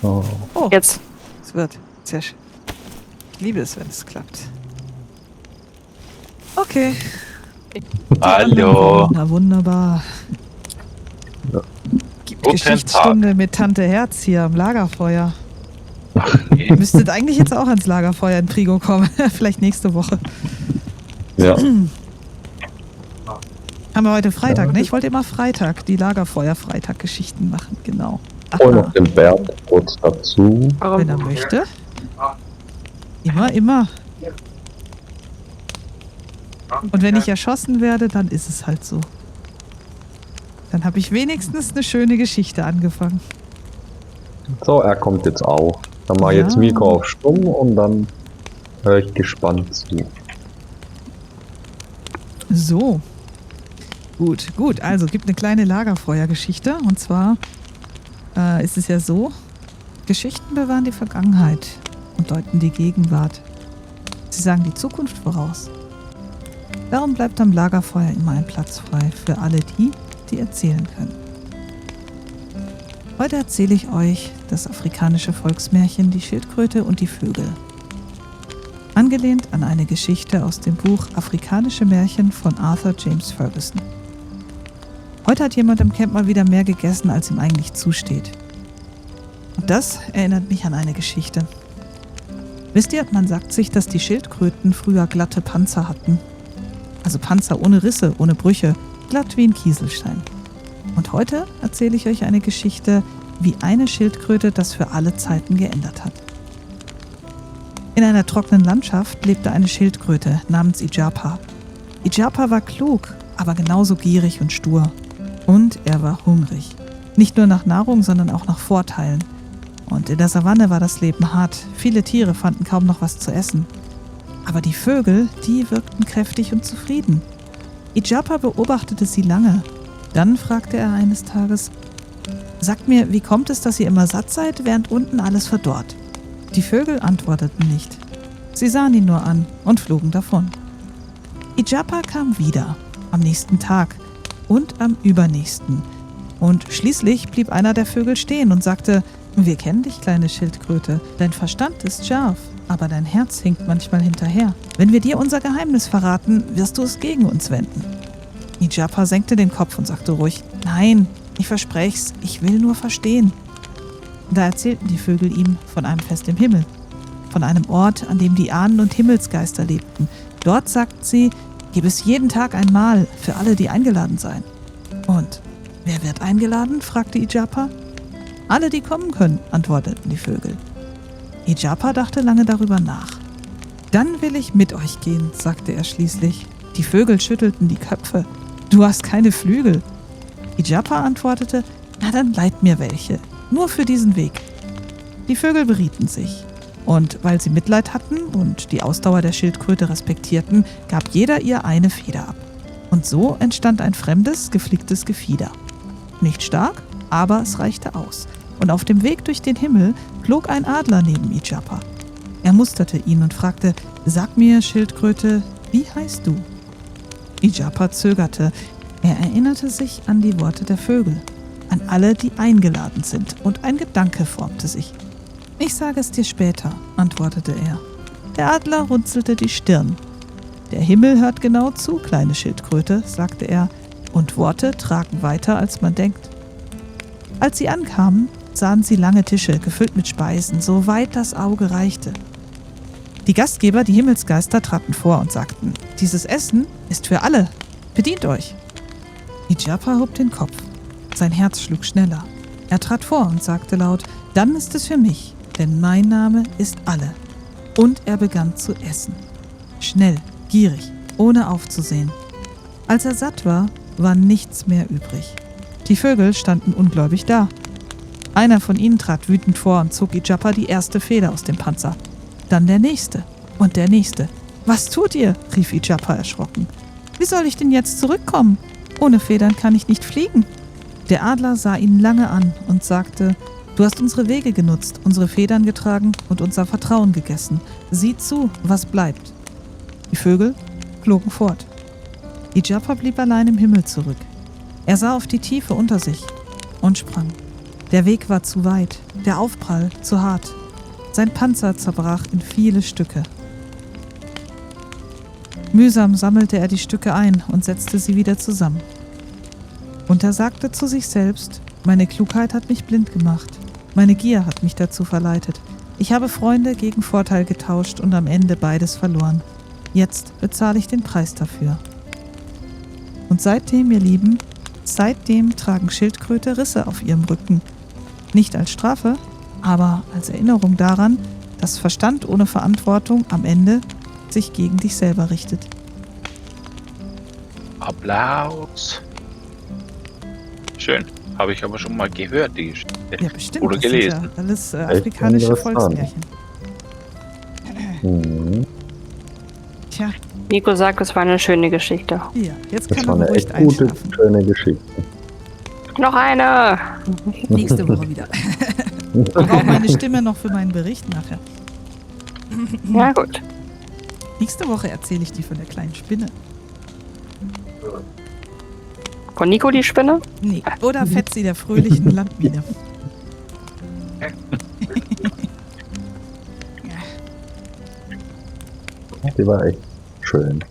Oh. Oh, jetzt. Es wird. Sehr schön. Ich liebe es, wenn es klappt. Okay. Hallo. Na wunderbar. Ja. Gibt Guten Geschichtsstunde mit Tante Herz hier am Lagerfeuer. Ihr müsstet eigentlich jetzt auch ans Lagerfeuer in Prigo kommen. Vielleicht nächste Woche. Ja. Haben wir heute Freitag, ne? Ich wollte immer Freitag, die Lagerfeuer-Freitag-Geschichten machen, genau. Hol noch den Bernd kurz dazu. Wenn er möchte. Immer. Und wenn ich erschossen werde, dann ist es halt so. Dann habe ich wenigstens eine schöne Geschichte angefangen. So, er kommt jetzt auch. Dann mach ich Ja. jetzt Mikro auf stumm und dann höre ich gespannt zu. So. Gut. Also gibt eine kleine Lagerfeuergeschichte. Und zwar ist es ja so, Geschichten bewahren die Vergangenheit und deuten die Gegenwart. Sie sagen die Zukunft voraus. Darum bleibt am Lagerfeuer immer ein Platz frei für alle die, die erzählen können. Heute erzähle ich euch das afrikanische Volksmärchen Die Schildkröte und die Vögel. Angelehnt an eine Geschichte aus dem Buch Afrikanische Märchen von Arthur James Ferguson. Heute hat jemand im Camp mal wieder mehr gegessen, als ihm eigentlich zusteht. Und das erinnert mich an eine Geschichte. Wisst ihr, man sagt sich, dass die Schildkröten früher glatte Panzer hatten. Also Panzer ohne Risse, ohne Brüche, glatt wie ein Kieselstein. Und heute erzähle ich euch eine Geschichte, wie eine Schildkröte das für alle Zeiten geändert hat. In einer trockenen Landschaft lebte eine Schildkröte namens Ijapa. Ijapa war klug, aber genauso gierig und stur. Und er war hungrig. Nicht nur nach Nahrung, sondern auch nach Vorteilen. Und in der Savanne war das Leben hart. Viele Tiere fanden kaum noch was zu essen. Aber die Vögel, die wirkten kräftig und zufrieden. Ijapa beobachtete sie lange. Dann fragte er eines Tages: Sagt mir, wie kommt es, dass ihr immer satt seid, während unten alles verdorrt? Die Vögel antworteten nicht. Sie sahen ihn nur an und flogen davon. Ijapa kam wieder, am nächsten Tag und am übernächsten. Und schließlich blieb einer der Vögel stehen und sagte: Wir kennen dich, kleine Schildkröte. Dein Verstand ist scharf, aber dein Herz hinkt manchmal hinterher. Wenn wir dir unser Geheimnis verraten, wirst du es gegen uns wenden. Ijapa senkte den Kopf und sagte ruhig: Nein, ich versprech's, ich will nur verstehen. Da erzählten die Vögel ihm von einem Fest im Himmel, von einem Ort, an dem die Ahnen und Himmelsgeister lebten. Dort, sagten sie, gäbe es jeden Tag ein Mahl für alle, die eingeladen seien. Und wer wird eingeladen? Fragte Ijapa. Alle, die kommen können, antworteten die Vögel. Ijapa dachte lange darüber nach. Dann will ich mit euch gehen, sagte er schließlich. Die Vögel schüttelten die Köpfe. Du hast keine Flügel. Ijapa antwortete: Na, dann leiht mir welche. Nur für diesen Weg. Die Vögel berieten sich. Und weil sie Mitleid hatten und die Ausdauer der Schildkröte respektierten, gab jeder ihr eine Feder ab. Und so entstand ein fremdes, geflicktes Gefieder. Nicht stark, aber es reichte aus. Und auf dem Weg durch den Himmel flog ein Adler neben Ijapa. Er musterte ihn und fragte: Sag mir, Schildkröte, wie heißt du? Ijapa zögerte. Er erinnerte sich an die Worte der Vögel, an alle, die eingeladen sind, und ein Gedanke formte sich. Ich sage es dir später, antwortete er. Der Adler runzelte die Stirn. Der Himmel hört genau zu, kleine Schildkröte, sagte er, und Worte tragen weiter, als man denkt. Als sie ankamen, sahen sie lange Tische, gefüllt mit Speisen, so weit das Auge reichte. Die Gastgeber, die Himmelsgeister, traten vor und sagten: Dieses Essen ist für alle, bedient euch. Ijapa hob den Kopf. Sein Herz schlug schneller. Er trat vor und sagte laut: Dann ist es für mich, denn mein Name ist Alle. Und er begann zu essen. Schnell, gierig, ohne aufzusehen. Als er satt war, war nichts mehr übrig. Die Vögel standen ungläubig da. Einer von ihnen trat wütend vor und zog Ijapa die erste Feder aus dem Panzer. Dann der nächste und der nächste. Was tut ihr? Rief Ijapa erschrocken. Wie soll ich denn jetzt zurückkommen? Ohne Federn kann ich nicht fliegen. Der Adler sah ihn lange an und sagte: Du hast unsere Wege genutzt, unsere Federn getragen und unser Vertrauen gegessen. Sieh zu, was bleibt. Die Vögel flogen fort. Ijapa blieb allein im Himmel zurück. Er sah auf die Tiefe unter sich und sprang. Der Weg war zu weit, der Aufprall zu hart. Sein Panzer zerbrach in viele Stücke. Mühsam sammelte er die Stücke ein und setzte sie wieder zusammen. Und er sagte zu sich selbst: Meine Klugheit hat mich blind gemacht. Meine Gier hat mich dazu verleitet. Ich habe Freunde gegen Vorteil getauscht und am Ende beides verloren. Jetzt bezahle ich den Preis dafür. Und seitdem, ihr Lieben, seitdem tragen Schildkröte Risse auf ihrem Rücken. Nicht als Strafe, aber als Erinnerung daran, dass Verstand ohne Verantwortung am Ende sich gegen dich selber richtet. Applaus. Schön. Habe ich aber schon mal gehört, die Geschichte. Ja, bestimmt. Oder Das sind gelesen. ja alles afrikanische interessant. Volksmärchen. Mhm. Tja, Nico sagt, es war eine schöne Geschichte. hier, jetzt Das kann war man eine ruhig echt gute, einschlafen. schöne Geschichte. Noch eine! Nächste Woche wieder. Ich brauche meine Stimme noch für meinen Bericht nachher. Ja, gut. Nächste Woche erzähle ich die von der kleinen Spinne. Von Nico die Spinne? Nee, oder Fetzi der fröhlichen Landmine. Die war echt schön.